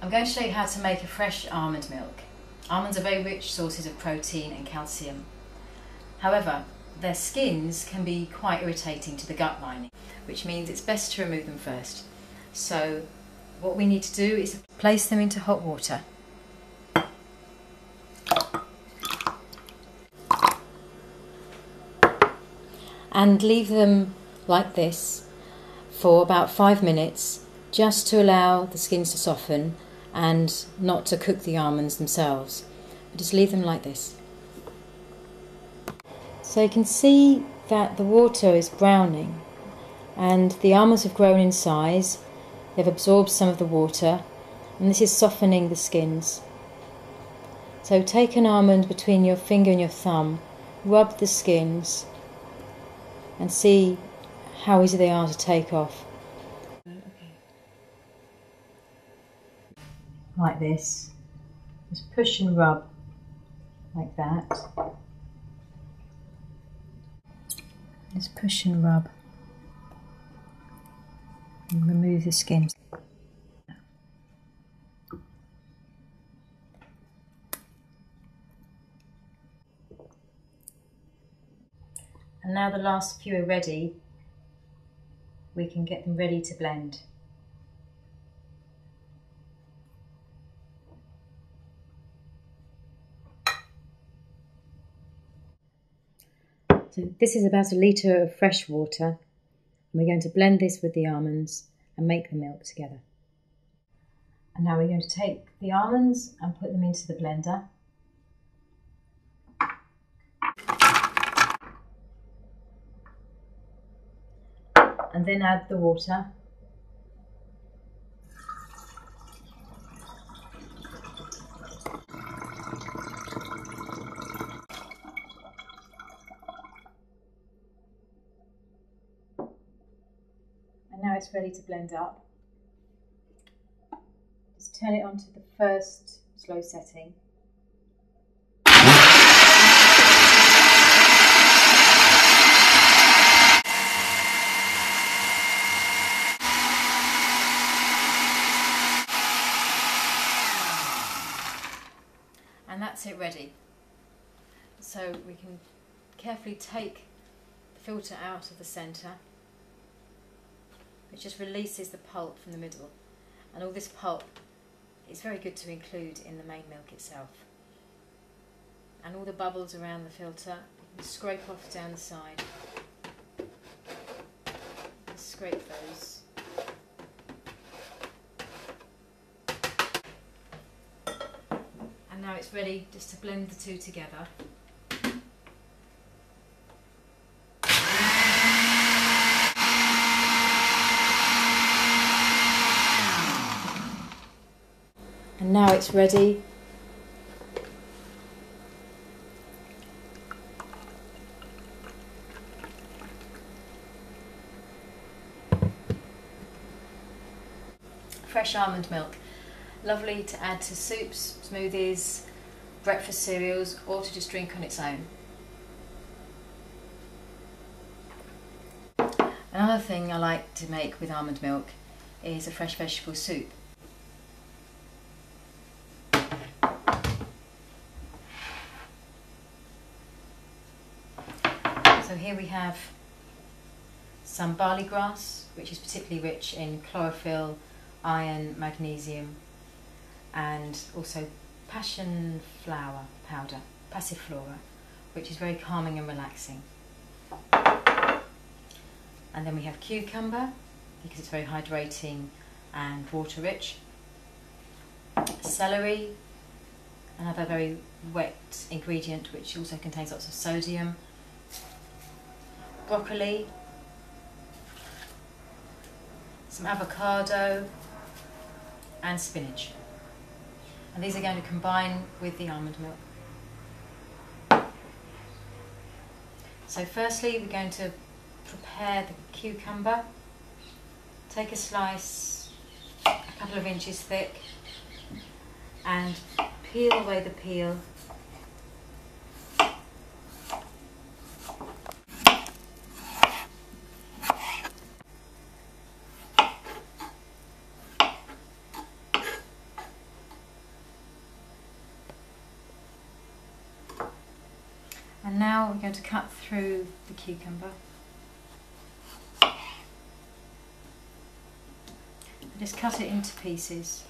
I'm going to show you how to make a fresh almond milk. Almonds are very rich sources of protein and calcium. However, their skins can be quite irritating to the gut lining, which means it's best to remove them first. So what we need to do is place them into hot water. And leave them like this for about 5 minutes, just to allow the skins to soften and not to cook the almonds themselves. Just leave them like this. So you can see that the water is browning and the almonds have grown in size. They've absorbed some of the water and this is softening the skins. So take an almond between your finger and your thumb, rub the skins and see how easy they are to take off. Like this. Just push and rub like that. Just push and rub and remove the skins. And now the last few are ready, we can get them ready to blend. So this is about 1 litre of fresh water, and we're going to blend this with the almonds and make the milk together. And now we're going to take the almonds and put them into the blender. And then add the water. And now it's ready to blend up. Just turn it on to the first slow setting. And that's it ready. So we can carefully take the filter out of the centre. It just releases the pulp from the middle, and all this pulp is very good to include in the main milk itself. And all the bubbles around the filter, you can scrape off down the side. Just scrape those. And now it's ready just to blend the two together. And now it's ready. Fresh almond milk. Lovely to add to soups, smoothies, breakfast cereals, or to just drink on its own. Another thing I like to make with almond milk is a fresh vegetable soup. So here we have some barley grass, which is particularly rich in chlorophyll, iron, magnesium, and also passion flower powder, passiflora, which is very calming and relaxing. And then we have cucumber, because it's very hydrating and water rich. Celery, another very wet ingredient which also contains lots of sodium. Broccoli, some avocado and spinach. And these are going to combine with the almond milk. So firstly we're going to prepare the cucumber. Take a slice a couple of inches thick and peel away the peel. we're going to cut through the cucumber. Just cut it into pieces.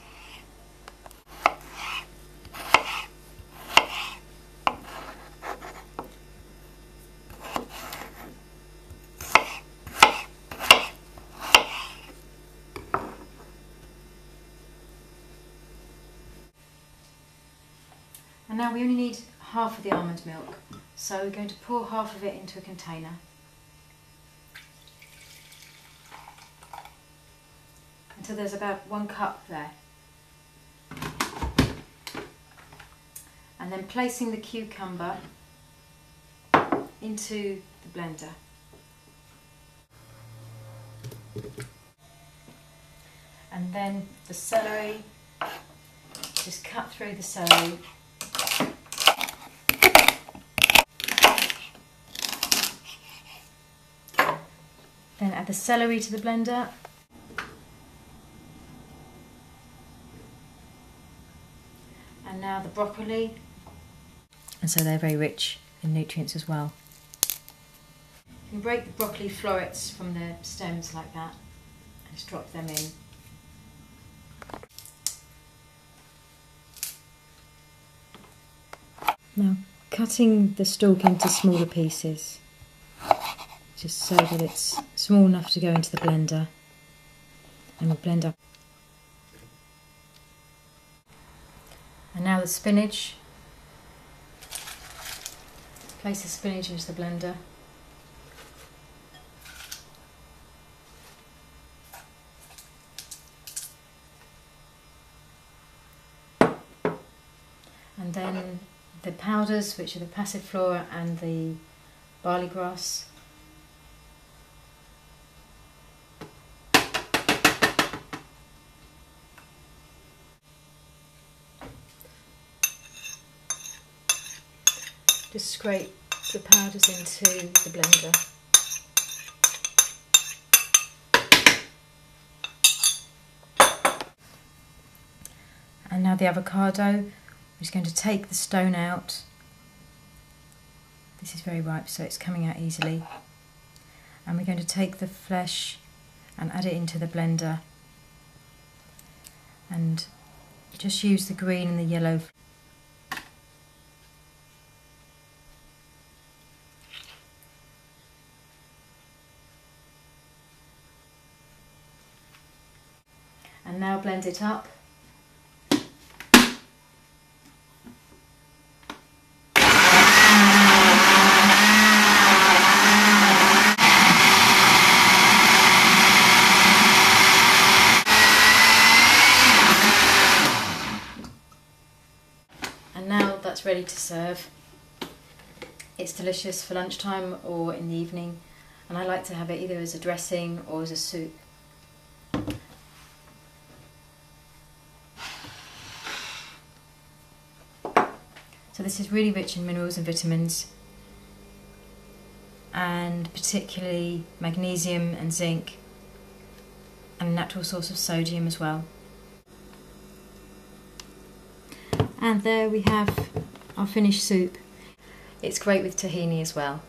And now we only need half of the almond milk, so we're going to pour half of it into a container. Until there's about 1 cup there. And then placing the cucumber into the blender. And then the celery, just cut through the celery. Then add the celery to the blender. And now the broccoli. And so they're very rich in nutrients as well. You can break the broccoli florets from the stems like that and just drop them in. Now cutting the stalk into smaller pieces, just so that it's small enough to go into the blender, and we'll blend up. And now the spinach. Place the spinach into the blender. And then the powders, which are the passiflora and the barley grass. Just scrape the powders into the blender. And now the avocado. We're just going to take the stone out. This is very ripe, so it's coming out easily. And we're going to take the flesh and add it into the blender. And just use the green and the yellow. And now blend it up. And now that's ready to serve. It's delicious for lunchtime or in the evening, and I like to have it either as a dressing or as a soup. So this is really rich in minerals and vitamins, and particularly magnesium and zinc, and a natural source of sodium as well. And there we have our finished soup. It's great with tahini as well.